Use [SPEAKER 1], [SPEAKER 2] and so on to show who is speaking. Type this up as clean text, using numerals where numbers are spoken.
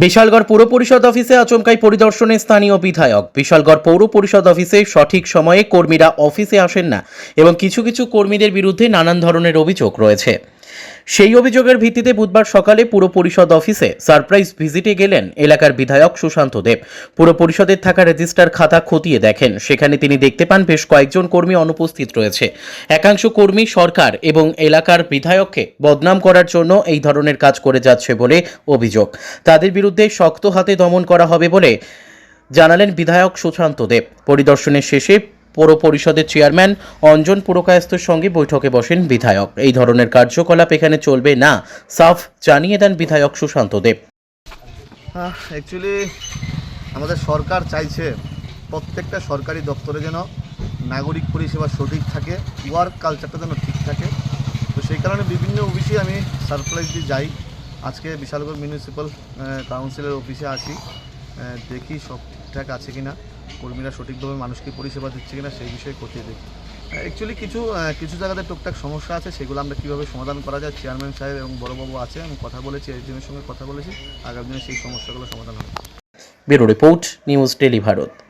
[SPEAKER 1] বিশালগড় পৌর পরিষদ অফিসে আচমকাই পরিদর্শনে স্থানীয় বিধায়ক। বিশালগড় পৌর পরিষদ অফিসে সঠিক সময়ে কর্মীরা অফিসে আসেন না এবং কিছু কিছু কর্মীদের বিরুদ্ধে নানান ধরনের অভিযোগ রয়েছে। সেই অভিযোগের ভিত্তিতে বুধবার সকালে পুর পরিষদ অফিসে সারপ্রাইজ ভিজিটে গেলেন এলাকার বিধায়ক সুশান্ত দেব। পুর পরিষদের থাকা রেজিস্টার খাতা খতিয়ে দেখেন। সেখানে তিনি দেখতে পান বেশ কয়েকজন কর্মী অনুপস্থিত রয়েছে। একাংশ কর্মী সরকার এবং এলাকার বিধায়ককে বদনাম করার জন্য এই ধরনের কাজ করে যাচ্ছে বলে অভিযোগ। তাদের বিরুদ্ধে শক্ত হাতে দমন করা হবে বলে জানালেন বিধায়ক সুশান্ত দেব। পরিদর্শনের শেষে পৌর পরিষদের চেয়ারম্যান অঞ্জন পুরকায়স্থর সঙ্গে বৈঠকে বসেন বিধায়ক। এই ধরনের কার্যকলাপ এখানে চলবে না সাফ জানিয়ে দেন বিধায়ক সুশান্ত দেব।
[SPEAKER 2] অ্যাকচুয়ালি আমাদের সরকার চাইছে প্রত্যেকটা সরকারি দপ্তরে যেন নাগরিক পরিষেবা সঠিক থাকে, ওয়ার্ক কালচারটা যেন ঠিক থাকে। তো সেই কারণে বিভিন্ন অফিসে আমি সারপ্রাইজ দিয়ে যাই। আজকে বিশালগড় মিউনিসিপ্যাল কাউন্সিলের অফিসে আসি, দেখি সব ঠিকঠাক আছে কিনা, কর্মীরা সঠিকভাবে মানুষকে পরিষেবা দিচ্ছে কিনা সেই বিষয়ে খতিয়ে দেখি। অ্যাকচুয়ালি কিছু জায়গাতে টুকটাক সমস্যা আছে, সেগুলো আমরা কীভাবে সমাধান করা যায়, চেয়ারম্যান সাহেব এবং বড়বাবু আছে, আমি কথা বলেছি, একজনের সঙ্গে কথা বলেছি, আগামী দিনে সেই সমস্যাগুলো সমাধান হবে।
[SPEAKER 1] Bureau report, news tele Bharat.